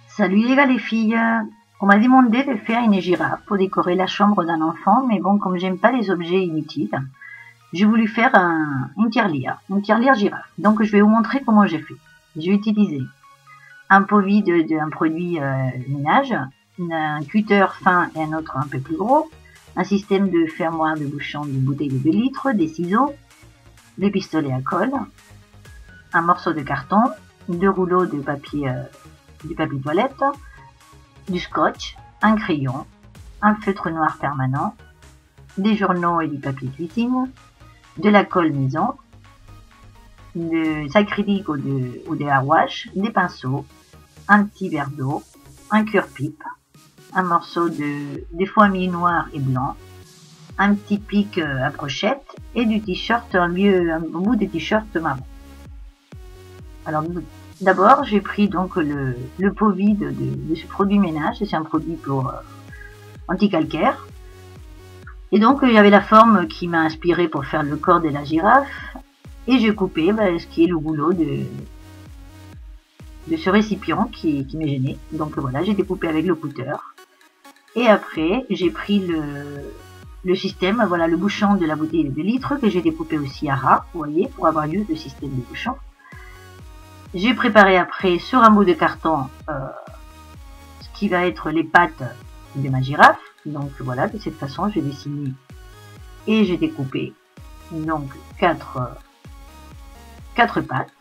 Salut les gars, les filles. On m'a demandé de faire une girafe pour décorer la chambre d'un enfant, mais bon, comme j'aime pas les objets inutiles, j'ai voulu faire une tirelire girafe. Donc je vais vous montrer comment j'ai fait. J'ai utilisé un pot vide d'un produit ménage, un cutter fin et un autre un peu plus gros, un système de fermoir de bouchon d'une bouteille de 2 litres, des ciseaux, des pistolets à colle, un morceau de carton, 2 rouleaux de papier du papier toilette, du scotch, un crayon, un feutre noir permanent, des journaux et du papier cuisine, de la colle maison, des acryliques ou des hard-wash, des pinceaux, un petit verre d'eau, un cure-pipe, un morceau de fourmi noir et blanc, un petit pic à brochette et du t-shirt, un bout de t-shirt marron. Alors, d'abord, j'ai pris donc le pot vide de ce produit ménage, c'est un produit pour anti-calcaire. Et donc, il y avait la forme qui m'a inspiré pour faire le corps de la girafe. Et j'ai coupé ce qui est le boulot de ce récipient qui m'est gêné. Donc voilà, j'ai découpé avec le cutter. Et après, j'ai pris le système, voilà, le bouchon de la bouteille de 2 litres que j'ai découpé aussi à ras, vous voyez, pour avoir juste le système de bouchon. J'ai préparé après sur un bout de carton ce qui va être les pattes de ma girafe. Donc voilà, de cette façon, j'ai dessiné et j'ai découpé donc 4 pattes,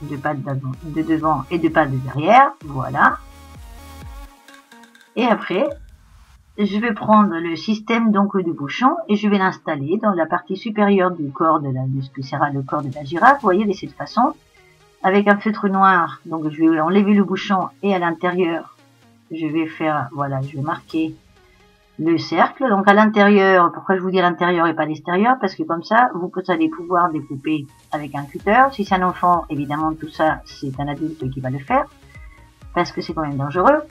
2 pattes de devant et 2 pattes de derrière. Voilà. Et après, je vais prendre le système donc de bouchon et je vais l'installer dans la partie supérieure du corps de ce que sera le corps de la girafe. Vous voyez, de cette façon. Avec un feutre noir, donc je vais enlever le bouchon et à l'intérieur, je vais faire, voilà, je vais marquer le cercle. Donc à l'intérieur, pourquoi je vous dis à l'intérieur et pas à l'extérieur? Parce que comme ça, vous allez pouvoir découper avec un cutter. Si c'est un enfant, évidemment, tout ça, c'est un adulte qui va le faire. Parce que c'est quand même dangereux.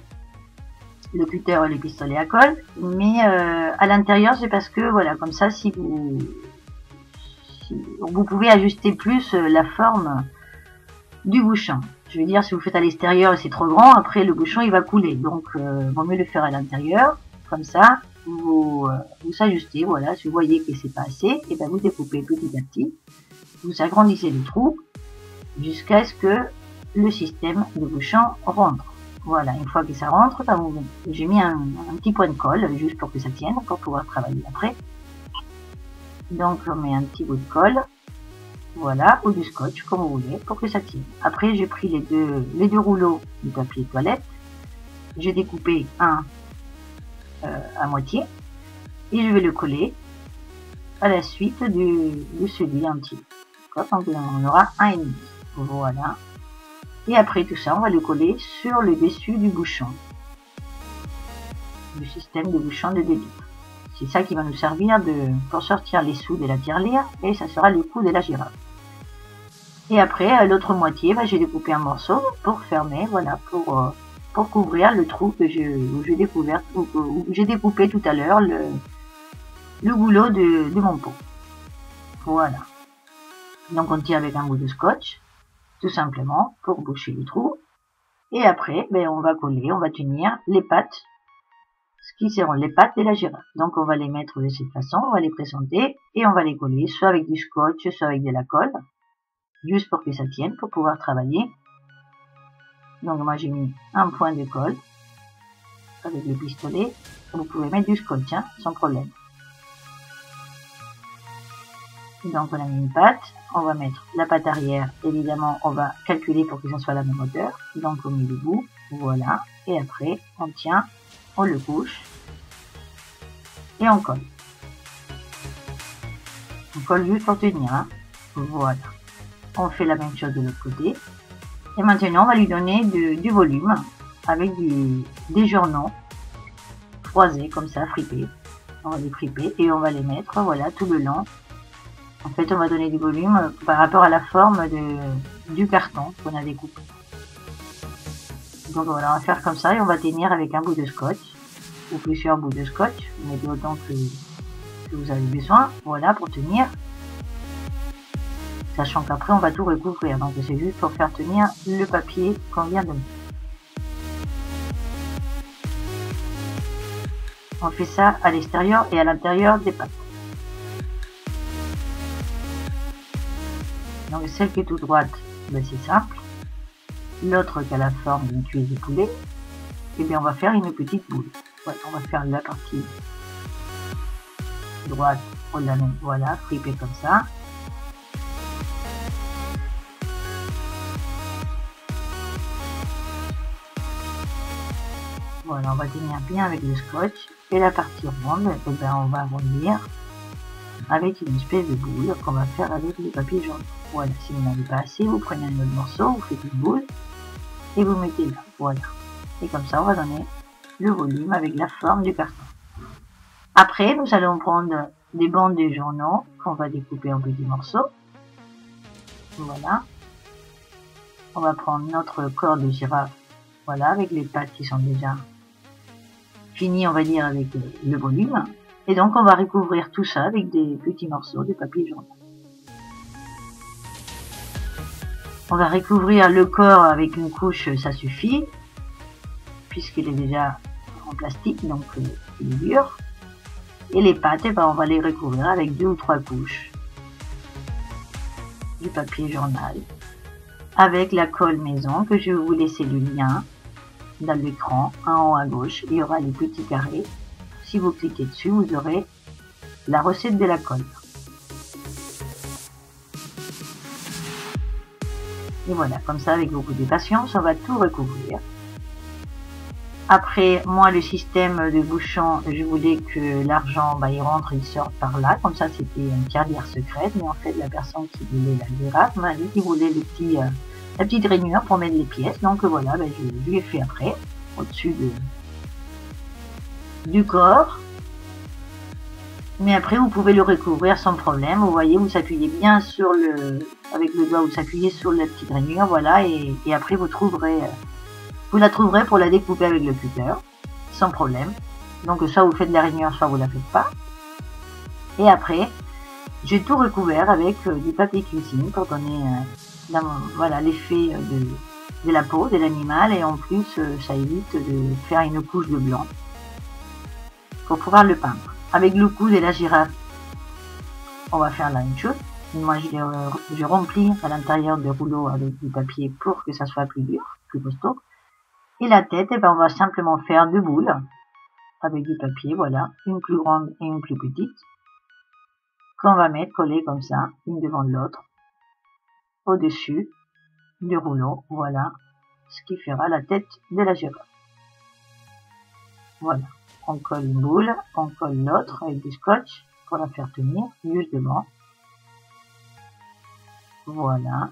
Le cutter et le pistolet à colle. Mais à l'intérieur, c'est parce que, voilà, comme ça, si vous pouvez ajuster plus la forme du bouchon. Je veux dire, si vous faites à l'extérieur et c'est trop grand, après le bouchon il va couler. Donc, vaut mieux le faire à l'intérieur. Comme ça, vous ajustez. Voilà, si vous voyez que c'est pas assez, et ben vous découpez petit à petit. Vous agrandissez le trou jusqu'à ce que le système de bouchon rentre. Voilà, une fois que ça rentre, j'ai mis un petit point de colle juste pour que ça tienne, pour pouvoir travailler après. Donc, on met un petit bout de colle. Voilà, ou du scotch, comme vous voulez, pour que ça tienne. Après, j'ai pris les deux rouleaux de papier toilette. J'ai découpé un à moitié. Et je vais le coller à la suite de celui entier. Donc, on aura un et demi. Voilà. Et après tout ça, on va le coller sur le dessus du bouchon. Du système de bouchon de 2 litres. C'est ça qui va nous servir pour sortir les sous de la tirelire et ça sera le cou de la girafe. Et après, l'autre moitié, j'ai découpé un morceau pour fermer, voilà, pour couvrir le trou que j'ai découpé tout à l'heure, le boulot de mon pot. Voilà. Donc on tire avec un bout de scotch, tout simplement, pour boucher le trou. Et après, on va coller, on va tenir les pattes, ce qui seront les pattes de la girafe. Donc on va les mettre de cette façon, on va les présenter et on va les coller soit avec du scotch, soit avec de la colle, juste pour que ça tienne, pour pouvoir travailler. Donc moi j'ai mis un point de colle avec le pistolet. Vous pouvez mettre du scotch, hein, sans problème. Donc on a mis une patte, on va mettre la patte arrière, évidemment on va calculer pour que ça soit la même hauteur. Donc on met le bout, voilà, et après on tient, on le couche et on colle. On colle juste pour tenir, hein. Voilà. On fait la même chose de l'autre côté. Et maintenant, on va lui donner du volume avec des journaux croisés comme ça, fripés. On va les friper et on va les mettre, voilà, tout le long. En fait, on va donner du volume par rapport à la forme du carton qu'on a découpé. Donc voilà, on va faire comme ça et on va tenir avec un bout de scotch ou plusieurs bouts de scotch. Vous mettez autant que vous avez besoin, voilà, pour tenir. sachant qu'après on va tout recouvrir, donc c'est juste pour faire tenir le papier qu'on vient de mettre. On fait ça à l'extérieur et à l'intérieur des pattes. Donc celle qui est tout droite, ben c'est simple. L'autre qui a la forme d'une cuisse de poulet, et bien on va faire une petite boule. Voilà, on va faire la partie droite au la même, voilà, fripper comme ça. Voilà, on va tenir bien avec le scotch. Et la partie ronde, et bien on va arrondir avec une espèce de boule qu'on va faire avec le papier jaune. Voilà, si vous n'avez pas assez, vous prenez un autre morceau, vous faites une boule et vous mettez là. Voilà. Et comme ça, on va donner le volume avec la forme du carton. Après, nous allons prendre des bandes de journaux qu'on va découper en petits morceaux. Voilà. On va prendre notre corps de girafe. Voilà, avec les pattes qui sont déjà finies, on va dire, avec le volume. Et donc, on va recouvrir tout ça avec des petits morceaux de papier journal. On va recouvrir le corps avec une couche, ça suffit, puisqu'il est déjà en plastique, donc il est dur. Et les pattes, eh ben, on va les recouvrir avec 2 ou 3 couches du papier journal, avec la colle maison, que je vais vous laisser le lien dans l'écran, en haut à gauche. Il y aura les petits carrés. Si vous cliquez dessus, vous aurez la recette de la colle. Et voilà, comme ça, avec beaucoup de patience, on va tout recouvrir. Après, moi, le système de bouchon, je voulais que l'argent, bah, il rentre, il sort par là. Comme ça, c'était une tirelire secrète. Mais en fait, la personne qui voulait la girafe m'a dit qu'il voulait la petite rainure pour mettre les pièces. Donc voilà, bah, je l'ai fait après, au-dessus du corps. Mais après, vous pouvez le recouvrir sans problème. Vous voyez, vous appuyez bien sur avec le doigt, vous appuyez sur la petite rainure, voilà. Et après, vous la trouverez pour la découper avec le cutter, sans problème. Donc, soit vous faites la rainure, soit vous la faites pas. Et après, j'ai tout recouvert avec du papier cuisine pour donner, voilà, l'effet de la peau de l'animal. Et en plus, ça évite de faire une couche de blanc pour pouvoir le peindre. Avec le cou de la girafe, on va faire la même chose. Moi, je remplis à l'intérieur des rouleaux avec du papier pour que ça soit plus dur, plus costaud. Et la tête, eh ben, on va simplement faire 2 boules avec du papier, voilà, une plus grande et une plus petite, qu'on va mettre collées comme ça, une devant l'autre, au-dessus du rouleau, voilà, ce qui fera la tête de la girafe. Voilà. On colle une boule, on colle l'autre avec du scotch pour la faire tenir juste devant. Voilà.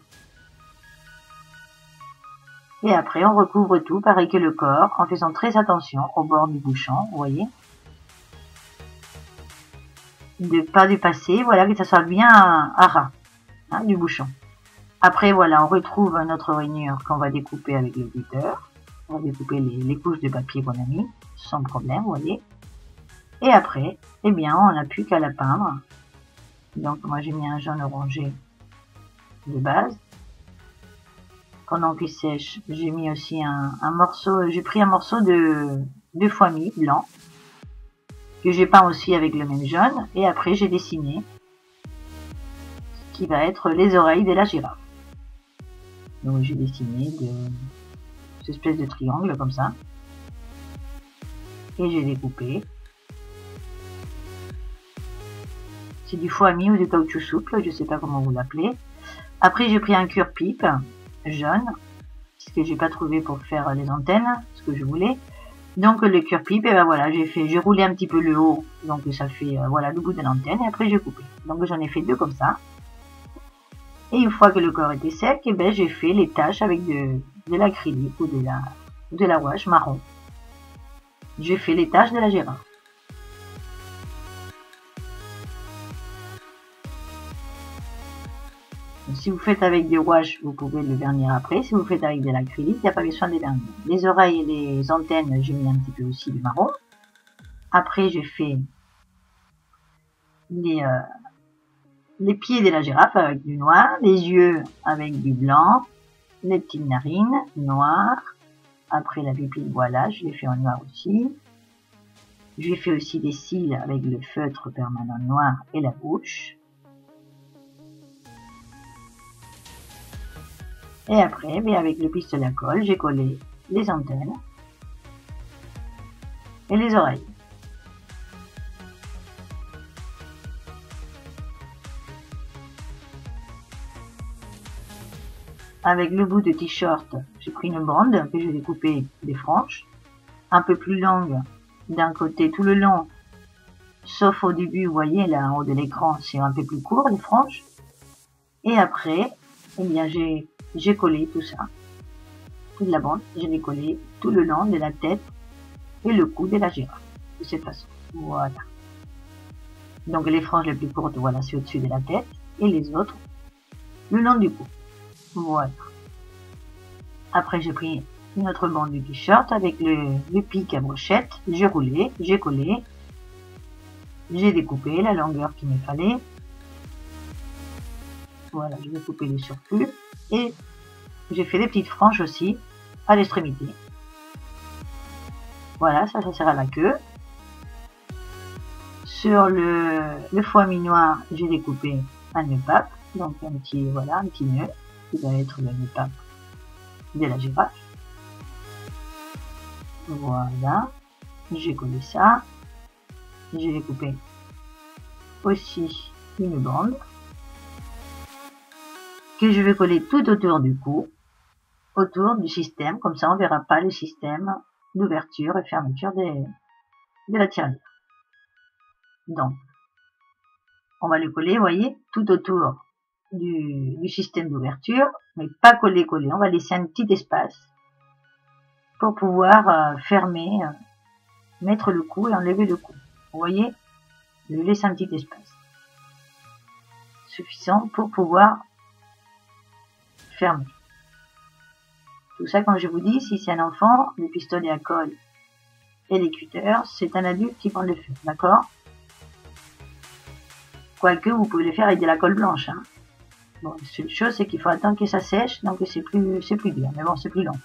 Et après, on recouvre tout, pareil que le corps, en faisant très attention au bord du bouchon, vous voyez. De pas dépasser, voilà, que ça soit bien à ras, hein, du bouchon. Après, voilà, on retrouve notre rainure qu'on va découper avec le cutter. On va découper les couches de papier qu'on a mis, sans problème, vous voyez. Et après, eh bien, on n'a plus qu'à la peindre. Donc, moi, j'ai mis un jaune orangé de base. Pendant qu'il sèche, j'ai mis aussi un morceau, j'ai pris un morceau de foie mis blanc, que j'ai peint aussi avec le même jaune. Et après, j'ai dessiné ce qui va être les oreilles de la girafe. Donc, j'ai dessiné cette espèce de triangle comme ça. Et j'ai découpé. C'est du foie mis ou du caoutchouc souple, je sais pas comment vous l'appelez. Après, j'ai pris un cure-pipe jaune, ce que j'ai pas trouvé pour faire les antennes, ce que je voulais. Donc le cure-pipe, et ben voilà, j'ai roulé un petit peu le haut, donc ça fait voilà le bout de l'antenne, et après j'ai coupé. Donc j'en ai fait 2 comme ça. Et une fois que le corps était sec, et ben j'ai fait les taches avec de l'acrylique ou de la gouache marron. J'ai fait les taches de la girafe. Si vous faites avec des gouaches, vous pouvez le vernir après. Si vous faites avec de l'acrylique, il n'y a pas besoin de vernir. Les oreilles et les antennes, j'ai mis un petit peu aussi de marron. Après, j'ai fait les pieds de la girafe avec du noir, les yeux avec du blanc, les petites narines noires. Après la pupille, voilà, je l'ai fait en noir aussi. J'ai fait aussi des cils avec le feutre permanent noir et la bouche. Et après, avec le pistolet à colle, j'ai collé les antennes et les oreilles. Avec le bout de t-shirt, j'ai pris une bande que j'ai découpée des franges, un peu plus longue d'un côté tout le long, sauf au début, vous voyez là en haut de l'écran, c'est un peu plus court les franges. Et après, eh bien j'ai collé tout ça, toute la bande, je l'ai collé tout le long de la tête et le cou de la girafe, de cette façon. Voilà. Donc les franges les plus courtes, voilà, c'est au-dessus de la tête, et les autres, le long du cou. Voilà. Après, j'ai pris une autre bande du t-shirt avec le pic à brochette. J'ai roulé, j'ai collé. J'ai découpé la longueur qu'il me fallait. Voilà, je vais couper le surplus. Et j'ai fait des petites franges aussi à l'extrémité. Voilà, ça sert à la queue. Sur le foie noir, j'ai découpé un nœud pape. Donc un petit nœud qui va être le nœud pape de la girafe. Voilà, j'ai collé ça. J'ai découpé aussi une bande que je vais coller tout autour du cou, autour du système, comme ça on verra pas le système d'ouverture et fermeture de la tirelire. Donc, on va le coller, vous voyez, tout autour du système d'ouverture, mais pas coller, on va laisser un petit espace pour pouvoir fermer, mettre le cou et enlever le cou. Vous voyez, je laisse un petit espace suffisant pour pouvoir fermer. Tout ça, comme je vous dis, si c'est un enfant, le pistolet à colle et les cutters, c'est un adulte qui va le faire, d'accord? Quoique, vous pouvez le faire avec de la colle blanche, hein. Bon, la seule chose, c'est qu'il faut attendre que ça sèche, donc c'est plus dur, mais bon, c'est plus long.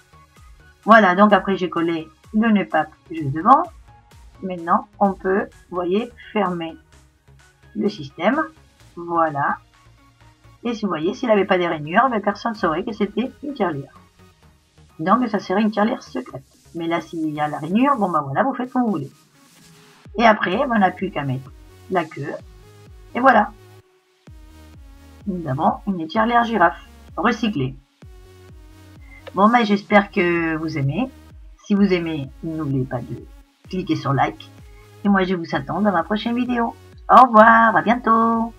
Voilà, donc après j'ai collé le nœud pape juste devant. Maintenant, on peut, vous voyez, fermer le système. Voilà. Et si vous voyez, s'il n'avait pas des rainures, personne ne saurait que c'était une tirelire. Donc, ça serait une tirelire secrète. Mais là, s'il y a la rainure, bon, voilà, vous faites comme vous voulez. Et après, on n'a plus qu'à mettre la queue. Et voilà. Nous avons une tirelire girafe recyclée. Bon, mais j'espère que vous aimez. Si vous aimez, n'oubliez pas de cliquer sur like. Et moi, je vous attends dans ma prochaine vidéo. Au revoir, à bientôt.